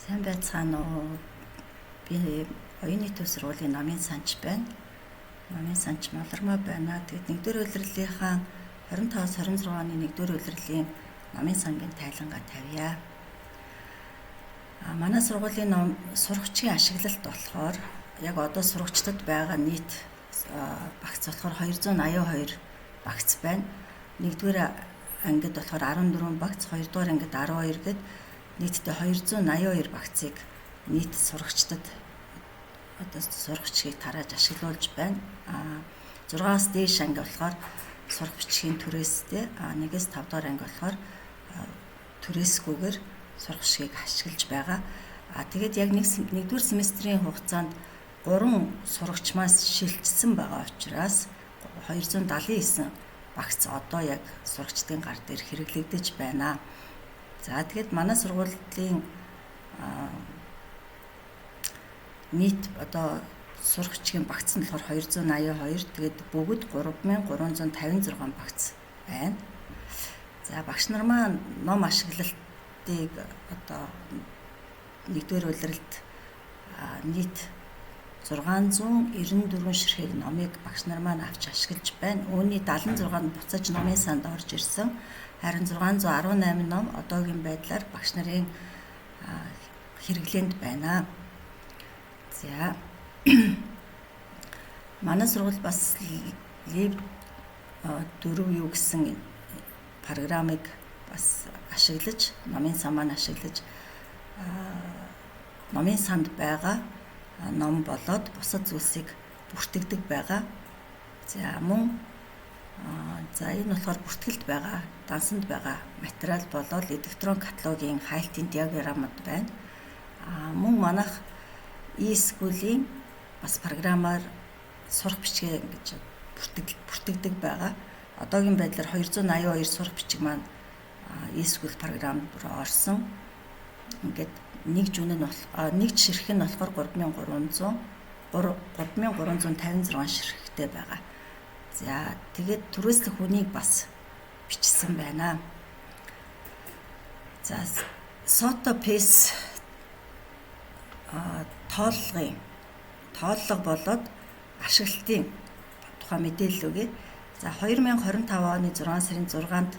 Сайн байцгаана уу? Би оюуны төв сургуулийн намын санч байна. Намын санч Малармаа байна. Тэгэд 1-р улирлынхаа 25-26 оны 1-р улирлын намын сангийн тайлангаа тавья. Манай сургуулийн ном сурагчийн ашиглалт болохоор яг одоо сурагчдад байгаа нийт багц болохоор 282 багц байна. 1-р ангид болохоор 14 багц, 2-р ангид 12 гэд нийтдээ 282 багцыг нийт сурагчдад одоо сурагчийг тарааж ашиглуулж байна. 6-аас дээш анги болохоор сурах бичгийн түрээстэй, 1-ээс 5 дахь анги болохоор түрээсгүйгээр сурах бичгийг ашиглаж байгаа. Тэгээд яг 1-р семестрийн хугацаанд 3 сурагчмаас шилжсэн байгаа учраас 279 багц одоо яг сурагчдын гар дээр хэрэглэгдэж байна. За тэгээд манай сургуулийн нийт одоо сурах бичгийн багц нь болохоор 282. Тэгээд бүгд 3356 багц байна. За багш нар маань ном ашиглалтыг одоо 1-р улиралд нийт 694 ширхэг номыг багш нар маань авч ашиглаж байна. Үүний 76 нь буцаж номын санд орж ирсэн. Харин 618 ном одоогийн байдлаар багш нарын хэрэглээнд байна. За манай сургууль бас Лив 4 юу гэсэн программыг бас ашиглаж, номын сан маань ашиглаж номын санд байгаа ном болоод бусад зүйлсийг бүртгэдэг байгаа. За мөн энэ болохоор бүртгэлд байгаа, дансанд байгаа материал болоод электрон каталогийн хайлтын диаграмууд байна. Мөн манайх e-скуулийн бас програмаар сурах бичгээ ингэж бүртгэдэг байгаа. Одоогийн байдлаар 282 сурах бичиг маань e-скул програм руу орсон. Ингээд нэг ширхэг нь болохоор 3356 ширхэгтэй байгаа. За тэгээд түрээслэх хүнийг бас бичсэн байна. За SOTOPACE тооллого болоод ашиглалтын тухай мэдээлэл өгье. За 2025 оны 6 сарын 6-нд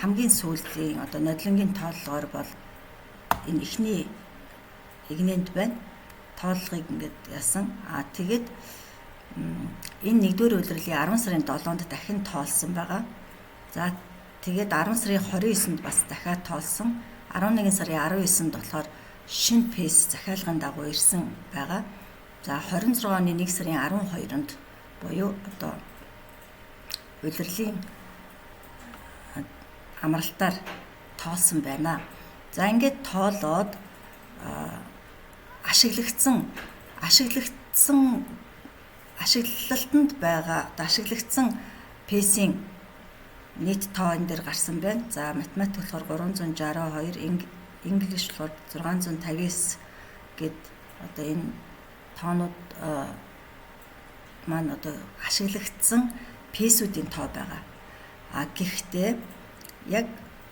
хамгийн сүүлийн одоо нодлонгийн тооллогоор бол энэ ихний игнэнд байна. Тооллогыг ингээд яасан. Тэгээд энэ 1-р улирлын 10 сарын 7-нд дахин тоолсон байгаа. За тэгээд 10 сарын 29-нд бас дахиад тоолсон. 11 сарын 19-нд болохоор шинэ пейс захиалгын дагуу ирсэн байгаа. За 26 оны 1 сарын 12-нд буюу одоо улирлын амралтаар тоолсон байна. За ингээд тоолоод ашиглалтанд байгаа ашиглагдсан пейсийн нийт тоо энэ дээр гарсан байна. За математик болохоор 362, English болохоор 659 гэд одоо энэ тоонууд маань одоо ашиглагдсан пейсүүдийн тоо байгаа. Гэхдээ яг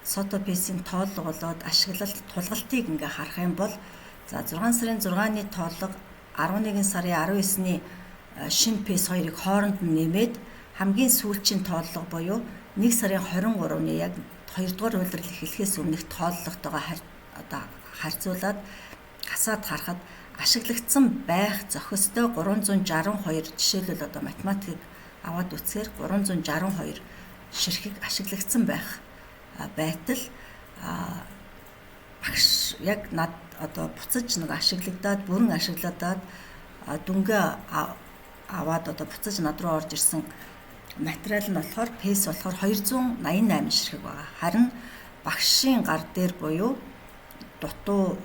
SOTOPACE-ийн тооллого болоод ашиглалт тулгалтыг ингээ харах юм бол за 6 сарын 6-ны тооллого 11 сарын 19-ний шинэ пейс хоёрыг хооронд нь нэмээд хамгийн сүүлчийн тооллого буюу 1 сарын 23-ны яг 2-р улирал эхлэхээс өмнөх тооллоготойгоо одоо харьцуулаад хасаад харахад ашиглагдсан байх зохистой 362 жишээлбэл одоо математикийг аваад үзэхээр 362 ширхэг ашиглагдсан байх байтал багш яг над одоо буцаж нэг ашиглагдаад бүрэн ашиглагдаад дүнгээ аваад одоо буцаж над руу орж ирсэн материал нь болохоор пейс болохоор 288 ширхэг байгаа. Харин багшийн гар дээр буюу дутуу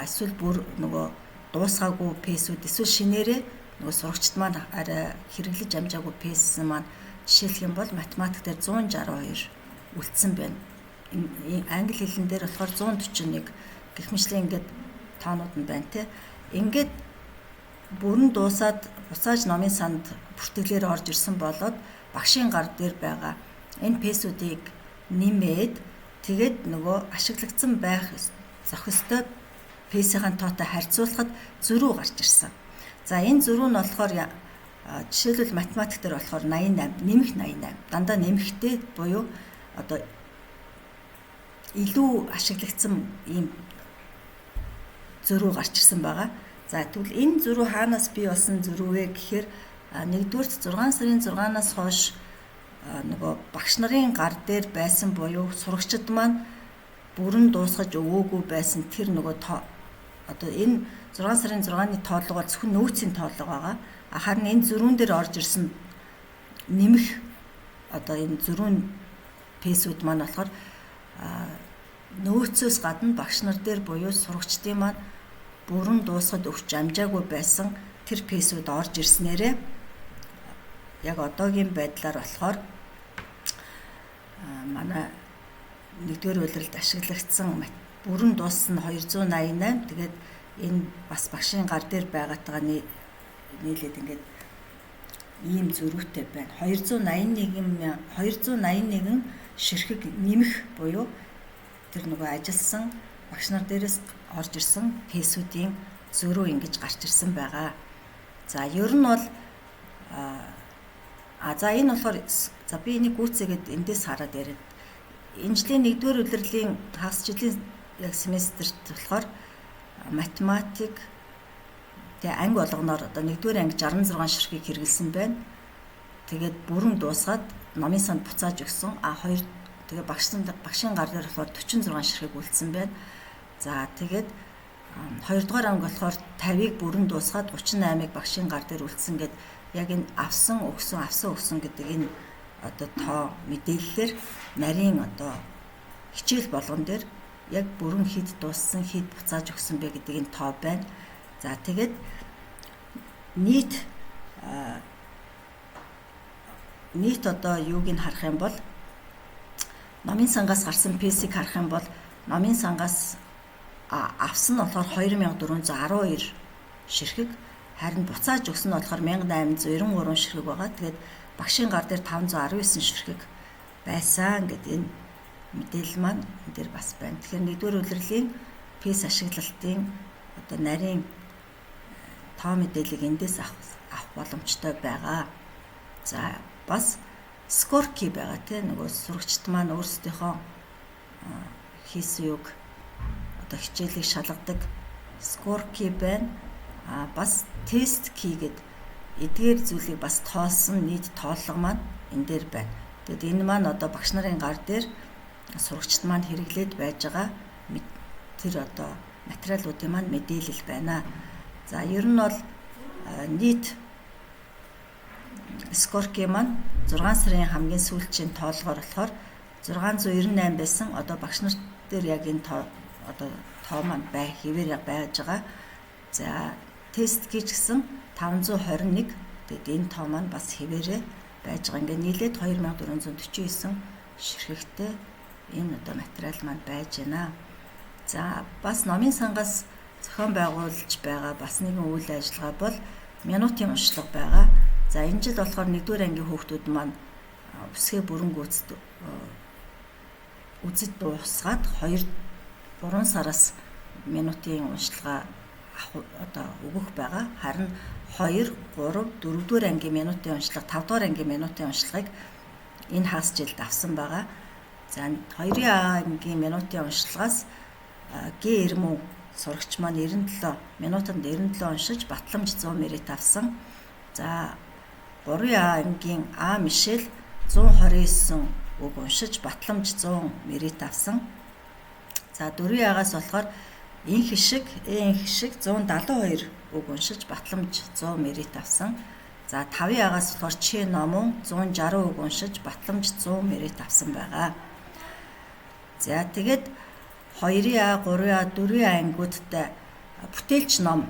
эсвэл бүр нөгөө дуусгаагүй пейсүүд эсвэл шинээрээ нөгөө сурагчд маань арай хэрэглэж амжаагүй пейс маань жишээлх юм бол математик дээр 162 үлдсэн байна. Англи хэлэн дээр болохоор 141 гэх мэтлэн ингээд тоонууд нь байна те. Ингээд бүрэн дуусаад буцааж номын санд бүртгэлээр орж ирсэн болоод багшийн гар дээр байгаа энэ пейсүүдийг нэмээд тэгээд нөгөө ашиглагдсан байх зохистой пейсийн тоотой харьцуулахад зөрүү гарч ирсэн. За энэ зөрүү нь болохоор жишээлбэл математик дээр болохоор 88 нэмэх 88 дандаа нэмэхтэй буюу одоо илүү ашиглагдсан ийм зөрүү гарч ирсэн байгаа. За тэгвэл энэ зөрүү хаанаас бий болсон зөрүү вэ гэхээр нэгдүгээр 6 сарын 6-наас хойш нөгөө багш нарын гар дээр байсан буюу сурагчид маань бүрэн дуусгаж өгөөгүй байсан тэр нөгөө одоо энэ 6 сарын 6-ны тооллого бол зөвхөн нөөцийн тооллого байгаа. Харин энэ зөрүүн дээр орж ирсэн нэмэх одоо энэ зөрүүн пейсүүд маань болохоор нөөцөөс гадна багш нар дээр буюу сурагчдын маань бүрэн дуусгад өгч амжаагүй байсан тэр пейсүүд орж ирснээрээ яг одоогийн байдлаар болохоор манай нэгдүгээр улиралд ашиглагдсан бүрэн дууссан 288 тэгээд энэ бас багшийн гар дээр байгаатайгаа нийлээд ингээд ийм зөрүүтэй байна. 281 ширхэг нэмэх буюу тэр нөгөө ажилласан багш нар дээрээс орж ирсэн пейсүүдийн зөрүү ингэж гарч ирсэн байгаа. За ер нь бол за энэ болохоор за би энийг гүйцээгээд эндээс хараад яриад энэ жилийн 1-р улирлын хагас жилийн яг семестрт болохоор математик тэгээ анги болгоноор одоо 1-р анги 66 ширхгийг хэрэгэлсэн байна. Тэгээд бүрэн дуусгаад номын санд буцааж өгсөн. Тэгээ багшийн гар дээр болохоор 46 ширхэг үлдсэн байна. За тэгээд 2-р анги болохоор 50-ыг бүрэн дуусгаад 38-ыг багшийн гар дээр үлдсэн гэд яг энэ авсан өгсөн гэдэг энэ одоо тоо мэдээллээр нарийн одоо хичээл болгон дээр яг бүрэн хэд дууссан хэд буцааж өгсөн бэ гэдэг энэ тоо байна. За тэгээд нийт одоо юуг нь харах юм бол номын сангаас гарсан пейсийг харах юм бол номын сангаас авсан нь болохоор 2412 ширхэг харин буцааж өгсөн нь болохоор 1893 ширхэг байгаа. Тэгээд багшийн гар дээр 519 ширхэг байсан гэдэг энэ мэдээлэл маань энэ дээр бас байна. Тэгэхээр 1-р улирлын пейс ашиглалтын одоо нарийн тоо мэдээллийг эндээс авах боломжтой байгаа. За бас скорки байгаа тийм нөгөө сурагчид маань өөрсдийнхөө хийсэн юг одоо хичээлийг шалгадаг скорки байна. Бас тест ки гэдэг эдгээр зүйлийг бас тоолсон нийт тооллого маань энэ дээр байна. Тэгэд энэ маань одоо багш нарын гар дээр сурагчид маань хэрэглээд байж байгаа тэр одоо материалуудын маань мэдээлэл байна. За ер нь бол нийт скорки маань 6 сарын хамгийн сүүлчийн тоолгоор болохоор 698 байсан. Одоо багш нар дээр яг энэ тоо маань хэвээр байж байгаа. За тест гэж гисэн 521. Тэгээд энэ тоо маань бас хэвээрээ байж байгаа. Ингээ нийлээд 2449 ширхэгтэй энэ одоо материал маань байж байна. За бас номын сангаас зохион байгуулж байгаа бас нэгэн үйл ажиллагаа бол минутын уншлага байгаа. За энэ жил болохоор 1-р ангийн хүүхдүүд маань үсгээ бүрэнгүүцэд үзэж дуусгаад 2-3 сараас минутын уншилгаа одоо өгөх байгаа. Харин 2, 3, 4-р ангийн минутын уншлага, 5-р ангийн минутын уншлагыг энэ хагас жилд авсан байгаа. За 2-ын ангийн минутын уншлагаас Г90 сурагч маань 97 минутанд 97 уншиж батламж 100 мэрит авсан. За 3-ын ангийн А Мишель 129 үг уншиж батламж 100 мэрит авсан. За 4-ын агаас болохоор Эн хишиг 172 үг уншиж батламж 100 мэрит авсан. За 5-ын агаас болохоор Чи номон 160 үг уншиж батламж 100 мэрит авсан байгаа. За тэгээд 2-ын А, 3-ын А, 4-ын ангиудтай бүтээлч ном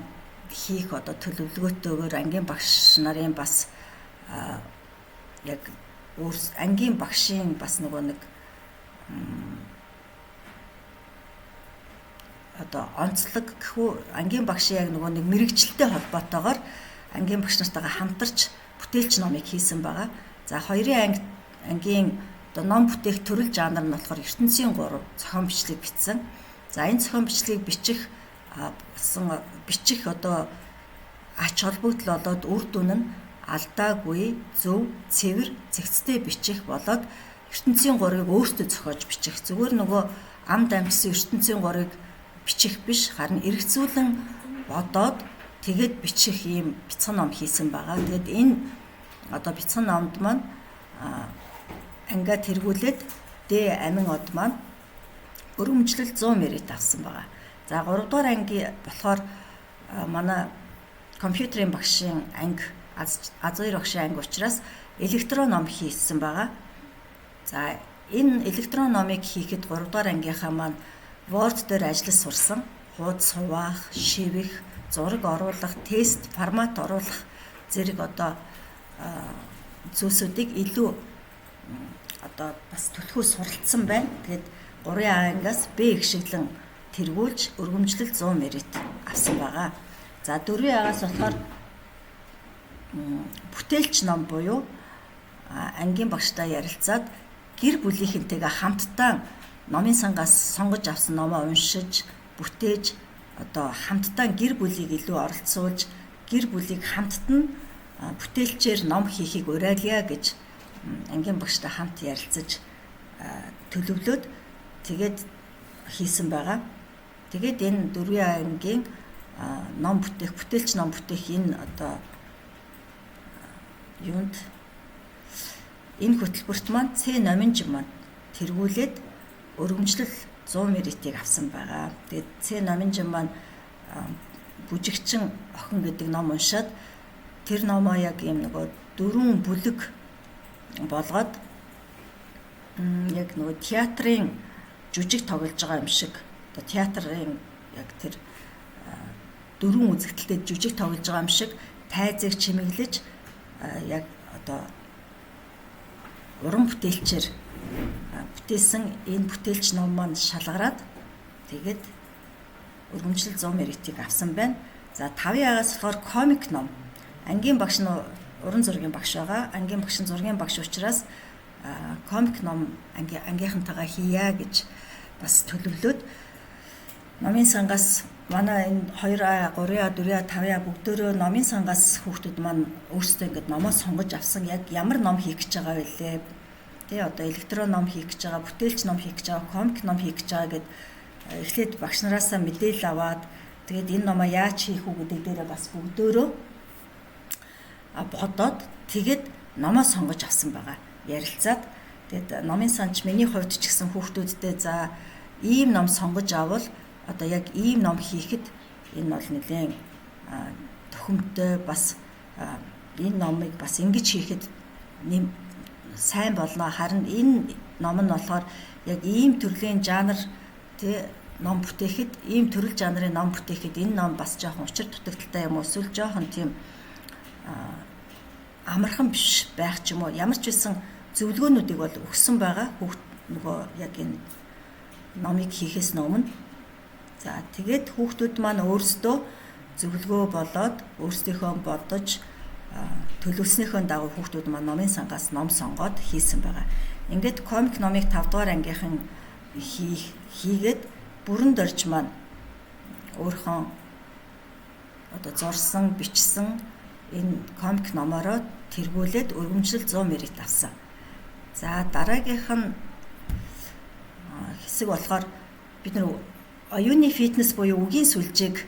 хийх одоо төлөвлөгөөтэйгээр ангийн багш нарын бас яг ангийн багшийн бас нөгөө нэг одоо онцлог гэхүү ангийн багшийн яг нөгөө нэг мэрэгчлэлтэй холбоотойгоор ангийн багш нартайгаа хамтарч бүтээлч номыг хийсэн байгаа. За 2-ын ангийн одоо ном бүтээх төрөл жанр нь болохоор ертөнцийн 3 зохион бичлэг бичсэн. За энэ зохион бичлэгийг бичих болсон бичих одоо ач холбогдол болоод үр дүн нь алдаагүй, зөв, цэвэр, цэгцтэй бичих болоод ертөнцийн 3-ыг өөртөө зохиож бичих. Зүгээр нөгөө амд амьдсан ертөнцийн 3-ыг бичих биш, харин эргэцүүлэн бодоод тэгээд бичих ийм бяцхан ном хийсэн байгаа. Тэгээд энэ одоо бяцхан номд маань ангиа тэргүүлээд Д амин од маань өргөмжлөл 100 мэрит авсан байгаа. За 3 дугаар анги болохоор манай компьютерийн багшийн анги А2 багшийн анги учраас электрон ном хийсэн байгаа. За энэ электрон номыг хийхэд 3 дугаар ангийнхаа маань Word дээр ажиллаж сурсан. Хуудас хуваах, шивэх, зураг оруулах, тест, формат оруулах зэрэг одоо зүйлсүүдийг илүү одоо бас төлхөө суралцсан байна. Тэгээд 3А ангиас Б гişиглэн тэргүүлж өргөмжлөл 100 мэрит авсан байгаа. За 4А-аас болохоор бүтээлч ном буюу ангийн багштай ярилцаад гэр бүлийнхэнтэйгээ хамтдаа номын сангаас сонгож авсан номоо уншиж, бүтээж одоо хамтдаа гэр бүлийг илүү оролцуулж, гэр бүлийг хамтд нь бүтээлчээр ном хийхийг уриалъя гэж ангийн багштай хамт ярилцаж төлөвлөөд тэгээд хийсэн байгаа. Тэгээд энэ 4 ангийн ном бүтээх, бүтээлч ном бүтээх энэ одоо юунд энэ хөтөлбөрт маань С номинж маань тэргүүлээд өргөмжлөл 100 мэритийг авсан байгаа. Тэгээд С номинж маань бүжигчин охин гэдэг ном уншаад тэр номоо яг юм нөгөө 4 бүлэг болгоод яг нөгөө театрын жүжиг тоглож байгаа юм шиг одоо театрын яг тэр 4 үзэгдэлтэй жүжиг тоглож байгаа юм шиг тайзыг чимэглэж яг одоо уран бүтээлчээр бүтээсэн энэ бүтээлч ном маань шалгараад тэгээд өргөмжлөл 100 мэритийг авсан байна. За 5-аас болохоор комик ном. Ангийн багш нь уран зургийн багш байгаа. Ангийн багш нь зургийн багш учраас комик ном ангийнхантайгаа хийя гэж бас төлөвлөөд номын сангаас манай энэ 2А, 3А, 4А, 5А бүгдөө номын сангаас хүүхдүүд маань өөрсдөө ингээд номоо сонгож авсан. Яг ямар ном хийх гэж байгаа вэ? Тэ одоо электрон ном хийх гэж байгаа, бүтээлч ном хийх гэж байгаа, комик ном хийх гэж байгаа гэд эхлээд багш нараасаа мэдээлэл аваад тэгээд энэ номоо яаж хийх үү гэдэг дээрээ бас бүгдөө бодоод тэгээд номоо сонгож авсан байгаа. Ярилцаад тэгээд номын санч миний хувьд ч гэсэн хүүхдүүдтэй за ийм ном сонгож авал одоо яг ийм ном хийхэд энэ бол нэлээд төхөмтэй бас энэ номыг бас ингэж хийхэд сайн болно. Харин энэ ном нь болохоор яг ийм төрлийн жанр тэ ном бүтээхэд ийм төрөл жанрын ном бүтээхэд энэ ном бас жоохон учир дутагдaltaй юм уу эсвэл жоохон тийм амархан биш байх ч юм уу. Ямар ч байсан зөвлөгөөнүүдийг бол өгсөн байгаа. Хүүхд нөгөө яг энэ номыг хийхээс өмнө. За тэгээд хүүхдүүд маань өөрсдөө зөвлөгөө болоод өөрсдийнхөө бодож төлөвлөснийхөө дагуу хүүхдүүд маань номын сангаас ном сонгоод хийсэн байгаа. Ингээд комик номыг 5 дугаар ангийнхан хийгээд бүрэн дорж маань өөрхөн одоо зурсан, бичсэн энэ комик номороо тэргүүлээд өргөмжлөл 100 мэрит авсан. За дараагийнх нь хэсэг болохоор бид нар оюуны фитнес буюу үгийн сүлжээг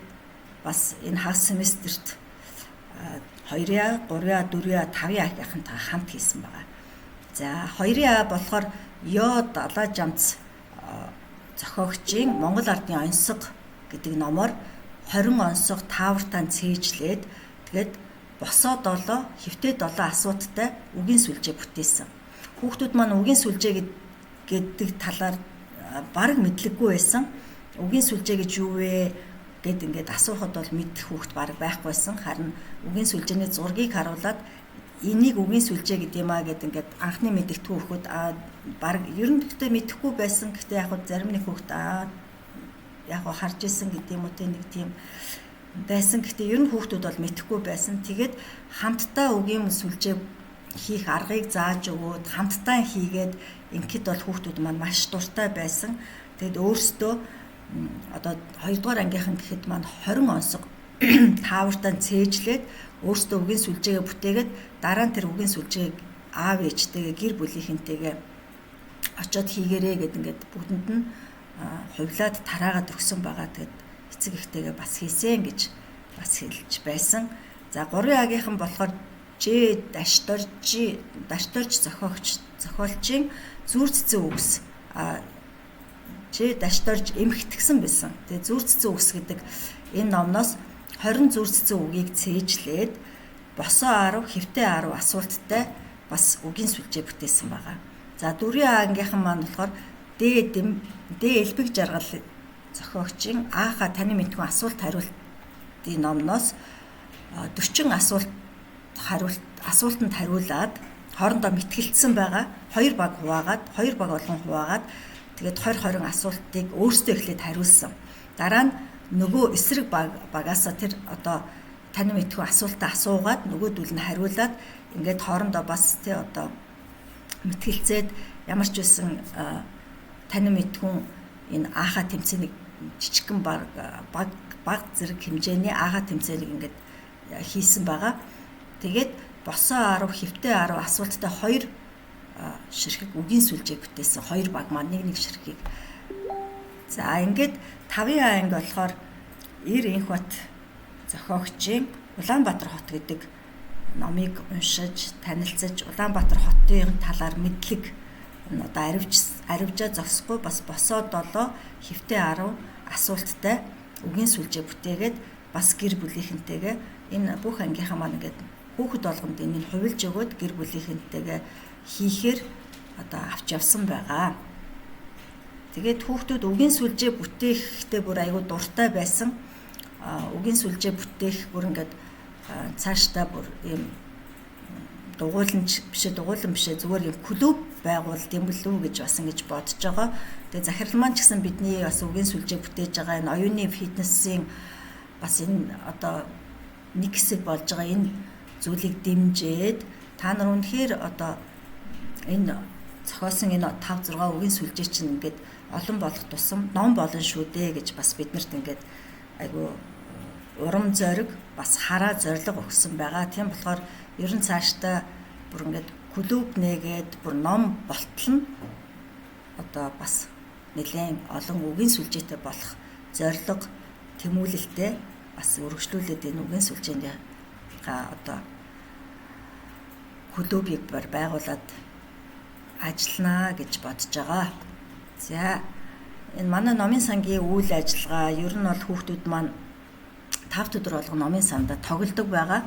бас энэ хагас семестрт 2А, 3А, 4А, 5А гихэнтэй хамт хийсэн байгаа. За 2А болохоор Ёо далаа жамц зохиогчийн Монгол ардын онцог гэдэг номоор 20 онцог таавартаа цээжлээд тэгээд босоо 7, хэвтээ 7 асуудтай үгийн сүлжээ бүтээсэн. Хүүхдүүд маань үгийн сүлжээ гэдэг талаар бараг мэдлэггүй байсан. Үгийн сүлжээ гэж юу вэ гэд ингээд асуухад бол мэдэх хүүхд бараг байхгүйсэн. Харин үгийн сүлжээний зургийг харуулад энийг үгийн сүлжээ гэдэг юм а гэд ингээд анхны мэдэгдэхүү хүүхд бараг ер нь гэхдээ мэдэхгүй байсан. Гэхдээ яг хөө зарим нэг хүүхд яг хөө харж исэн гэдэг юм уу те нэг тийм байсан. Гэхдээ ер нь хүүхдүүд бол мэдэхгүй байсан. Тэгээд хамтдаа үгийн сүлжээ хийх аргыг зааж өгөөд хамтдаа хийгээд ингээд бол хүүхдүүд маань маш дуртай байсан. Тэгэд өөрсдөө одоо 2 дугаар ангийнхан гэхэд маань 20 онцог таавартаа цээжлээд өөрсдөө үгийн сүлжээгээ бүтээгээд дараа нь тэр үгийн сүлжээг аав ээжтэйгээ гэр бүлийнхэнтэйгээ очиод хийгэрээ гэд ингээд бүгдэнд нь хувлаад тараагаад өгсөн байгаа. Тэгэд эцэг эхтэйгээ бас хийсэн гэж бас хэлж байсан. За 3-ын болохоор Ж дашторж зохиолчийн зүр цэцэн үгс. Ж дашторж эмхтгсэн байсан. Тэгээ зүр цэцэн үгс гэдэг энэ номноос 20 зүр цэцэн үгийг цээжлээд босоо 10 хэвтэй 10 асуулттай бас үгийн сүлжээ бүтээсэн байгаа. За 4-ийн ангийнхан маань болохоор Д элбэг жаргал зохиогчийн Ааха таны мэдгүй асуулт хариултын номноос 40 асуултанд хариулаад хоорондоо мэтгэлцсэн байгаа. 2 баг болгон хуваагаад тэгээд 20 асуултыг өөрсдөө эхлээд хариулсан. Дараа нь нөгөө эсрэг багаасаа тэр одоо таны мэдгүй асуултаа асуугаад нөгөөдүүл нь хариулаад ингээд хоорондоо бас тий одоо мэтгэлцээд ямар ч байсан таны мэдгүй энэ Ааха тэмцээний жижигхэн баг зэрэг хэмжээний Ааха тэмцээнийг ингээд хийсэн байгаа. Тэгээд босоо 10 хэвтэй 10 асуулттай 2 ширхэг үгийн сүлжээг бүтээсэн. 2 баг маань нэг ширхгийг. За ингээд 5-ын анги болохоор Эр Инхбат зохиогчийн Улаанбаатар хот гэдэг номыг уншиж, танилцаж Улаанбаатар хотын талаар мэдлэг одоо аривжаа зогсохгүй бас босоо 7 хэвтэй 10 асуулттай үгийн сүлжээ бүтээгээд бас гэр бүлийнхэнтэйгээ энэ бүх ангийнхаа маань ингээд хүүхэд болгонд энийг хувилж өгөөд гэр бүлийнхэнтэйгээ хийхээр одоо авч явсан байгаа. Тэгээд хүүхдүүд үгийн сүлжээ бүтээхдээ бүр аягүй дуртай байсан. Үгийн сүлжээ бүтээх бүр ингээд цаашдаа бүр ийм дугуулан бишээ зүгээр юм клуб байгуулалт юм болов уу гэж бас ингэж бодож байгаа. Тэгээд захирал маань ч гэсэн бидний бас үгийн сүлжээ бүтээж байгаа энэ оюуны фитнесийн бас энэ одоо нэг хэсэг болж байгаа энэ зүйлийг дэмжиж та нар үнэхээр одоо энэ зохиосон энэ 5 6 үгийн сүлжээ чинь ингээд олон болох тусам ном болно шүү дээ гэж бас биднэрт ингээд айгу урам зориг бас хараа зориг өгсөн байгаа. Тийм болохоор ер нь цаашдаа бүр ингээд клуб нээгээд бүр ном болтол нь одоо бас нэлээд олон үгийн сүлжээтэй болох зориг тэмүүлэлтэй бас өргөжлүүлээд энэ үгийн сүлжээний одоо клубыг байгуулад ажиллана гэж бодож байгаа. За энэ манай номын сангийн үйл ажиллагаа ер нь бол хүүхдүүд маань 5 өдөр болгон номын сандаа тоглодог байгаа.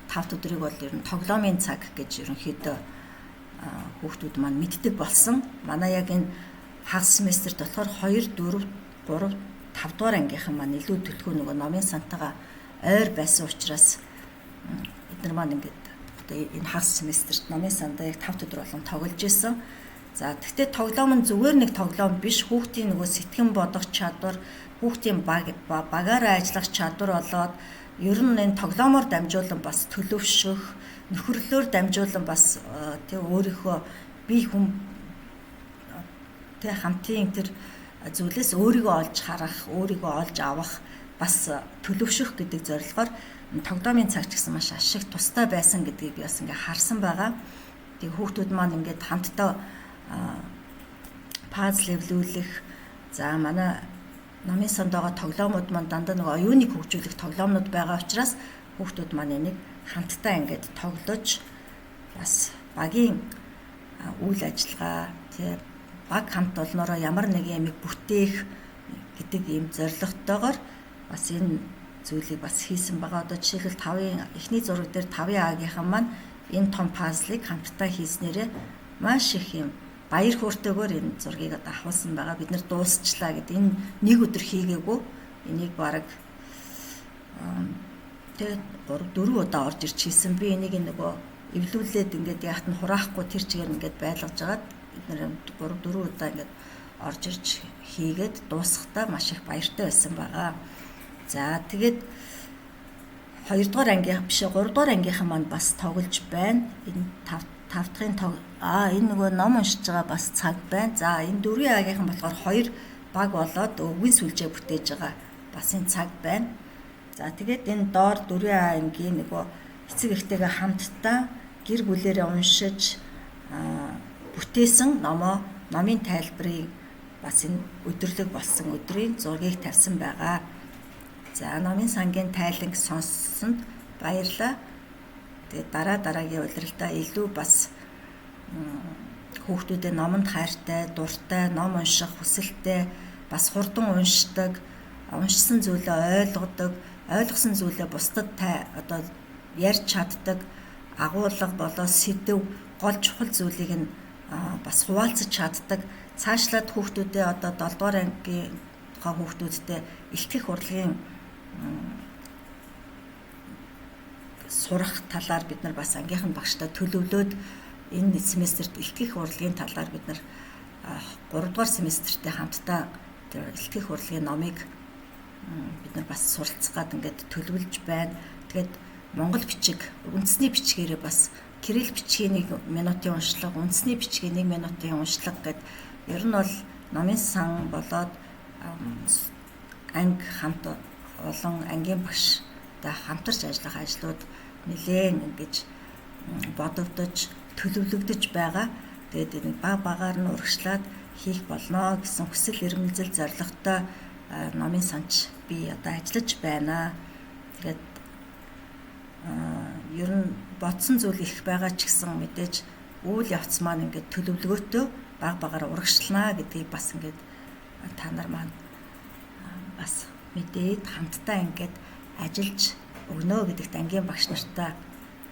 5 өдрийг бол ер нь тоглоомын цаг гэж ерөнхийдөө хүүхдүүд маань мэддэг болсон. Манай яг энэ хагас семестрт болохоор 2, 4, 3, 5 дугаар ангийнхан маань илүү төлхөө нөгөө номын сантайгаа ойр байсан учраас бид нар маань ингээд одоо энэ хагас семестрт номын сандаа яг 5 өдөр болгон тоглож исэн. За тэгтээ тоглоом нь зүгээр нэг тоглоом биш, хүүхдийн нөгөө сэтгэн бодох чадвар, хүүхдийн багаараа ажиллах чадвар болоод ер нь энэ тоглоомоор дамжуулан бас төлөвшөх, нөхөрлөөр дамжуулан бас тэг өөрийнхөө бие хүн тэг хамтын тэр зүйлээс өөрийгөө олж харах, өөрийгөө олж авах, бас төлөвшөх гэдэг зорилгоор тоглоомын цаг ч гэсэн маш ашиг тустай байсан гэдгийг би бас ингээ харсан байгаа. Тэг хүүхдүүд маань ингээд хамтдаа пазл эвлүүлэх, за манай номын сандаа тоглоомууд маань дандаа нэг оюуныг хөгжүүлэх тоглоомнууд байгаа учраас хүүхдүүд маань энийг хамтдаа ингээд тоглож бас багийн үйл ажиллагаа тий баг хамт олноороо ямар нэг юм бүтээх гэдэг ийм зорилготойгоор бас энэ зүйлийг бас хийсэн байгаа. Одоо жишээлбэл 5-ын эхний зураг дээр 5-ын агийнхан маань энэ том пазлыг хамтдаа хийснээрээ маш их юм баяр хөөртэйгээр энэ зургийг одоо авсан байгаа. Бид нэр дуусчлаа гэдэг. Энэ нэг өдөр хийгээгүй. Энийг бараг тэгээд 3-4 удаа орж ирж хийсэн. Би энийг нөгөө эвлүүлээд ингээд яахт нь хураахгүй тэр чигээр ингээд байлгаж агаад бид нэр 3-4 удаа ингээд орж ирж хийгээд дуусгахдаа маш их баяртай байсан байгаа. За тэгээд 2 дугаар ангийнхан биш 3 дугаар ангийнхан маань бас тоглож байна. Энэ 5 дахь энэ нөгөө ном уншиж байгаа бас цаг байна. За энэ 4-ийн агийнхан болохоор 2 баг болоод өвгөн сүлжээ бүтээж байгаа бас энэ цаг байна. За тэгээд энэ доор 4А ангийн нөгөө эцэг эхтэйгээ хамтдаа гэр бүлээрээ уншиж бүтээсэн номын тайлбарыг бас энэ өдөрлөг болсон өдрийн зургийг тавьсан байгаа. За номын сангийн тайланг сонссонд баярлалаа. Тэгээд дараагийн удиралдаа илүү бас хүүхдүүдэд номонд хайртай, дуртай, ном унших хүсэлтэй, бас хурдан уншдаг, уншсан зүйлээ ойлгодог, ойлгосон зүйлээ бусдад одоо ярьж чаддаг, агуулга болоо сэдв, гол чухал зүйлийг нь бас хуваалцаж чаддаг. Цаашлаад хүүхдүүдээ одоо 7 дугаар ангийн хүүхдүүдтэй элтгэх урлагийн сурах талаар бид нар бас ангийнхан багштай төлөвлөөд энэ семестрт элтгэх урлагийн талаар бид нар 3 дугаар семестртээ хамтдаа элтгэх урлагийн номыг бид нар бас суралцах гээд ингээд төлөвлөж байна. Тэгээд монгол бичиг үндэсний бичгээрээ бас кирилл бичгийн 1 минутын уншлага, үндэсний бичгийн 1 минутын уншлага гэд ер нь бол номын сан болоод анги хамт олон ангийн багштай хамтарч ажиллах ажлууд нэлээд ингэж бодогдож төлөвлөгдөж байгаа. Тэгээд энэ багаар нь урагшлаад хийх болно гэсэн хүсэл эрмэлзэл зорилготой номын санч би одоо ажиллаж байна. Тэгээд ер нь бодсон зүйл их байгаа ч гэсэн мэдээж үйл явц маань ингээд төлөвлөгөөтэй багаар урагшлана гэдгийг бас ингээд та нар маань бас мэдээд хамтдаа ингээд ажиллаж өгнө гэдэгт ангийн багш нартай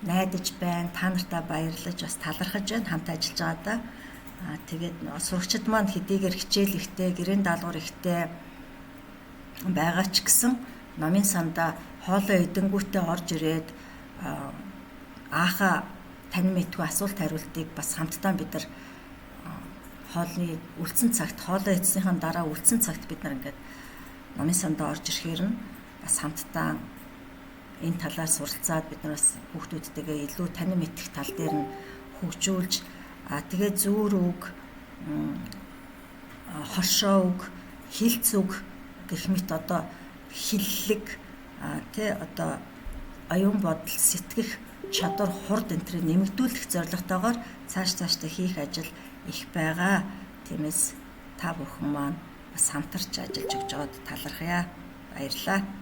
найдаж байна. Та нартай баярлаж бас талархаж байна хамт ажиллаж байгаадаа. Тэгээд сурагчид маань хэдийгээр хичээл ихтэй, гэрийн даалгавар ихтэй байгаа ч гэсэн номын сандаа хоолой эдэнгүүтээ орж ирээд ааха танин мэдгүй асуулт хариултыг бас хамтдаа бид нар хоолны үлдсэн цагт, хоолой эцсийнхаа дараа үлдсэн цагт бид нар ингээд номын сандаа орж ирэхээр нь бас хамтдаа энэ талаар суралцаад бид нар бас хүүхдүүдтэйгээ илүү танин мэдэх тал дээр нь хөгжүүлж тэгээ зүүр үг, хоршоо үг, хилцс үг гэх мэт одоо хиллэг одоо оюун бодол, сэтгэх чадвар, хурд энтрийг нэмэгдүүлэх зорилготойгоор цаашдаа хийх ажил их байгаа. Тиймээс та бүхэн маань бас хамтарч ажиллаж өгч байгаад талархъя. Баярлалаа.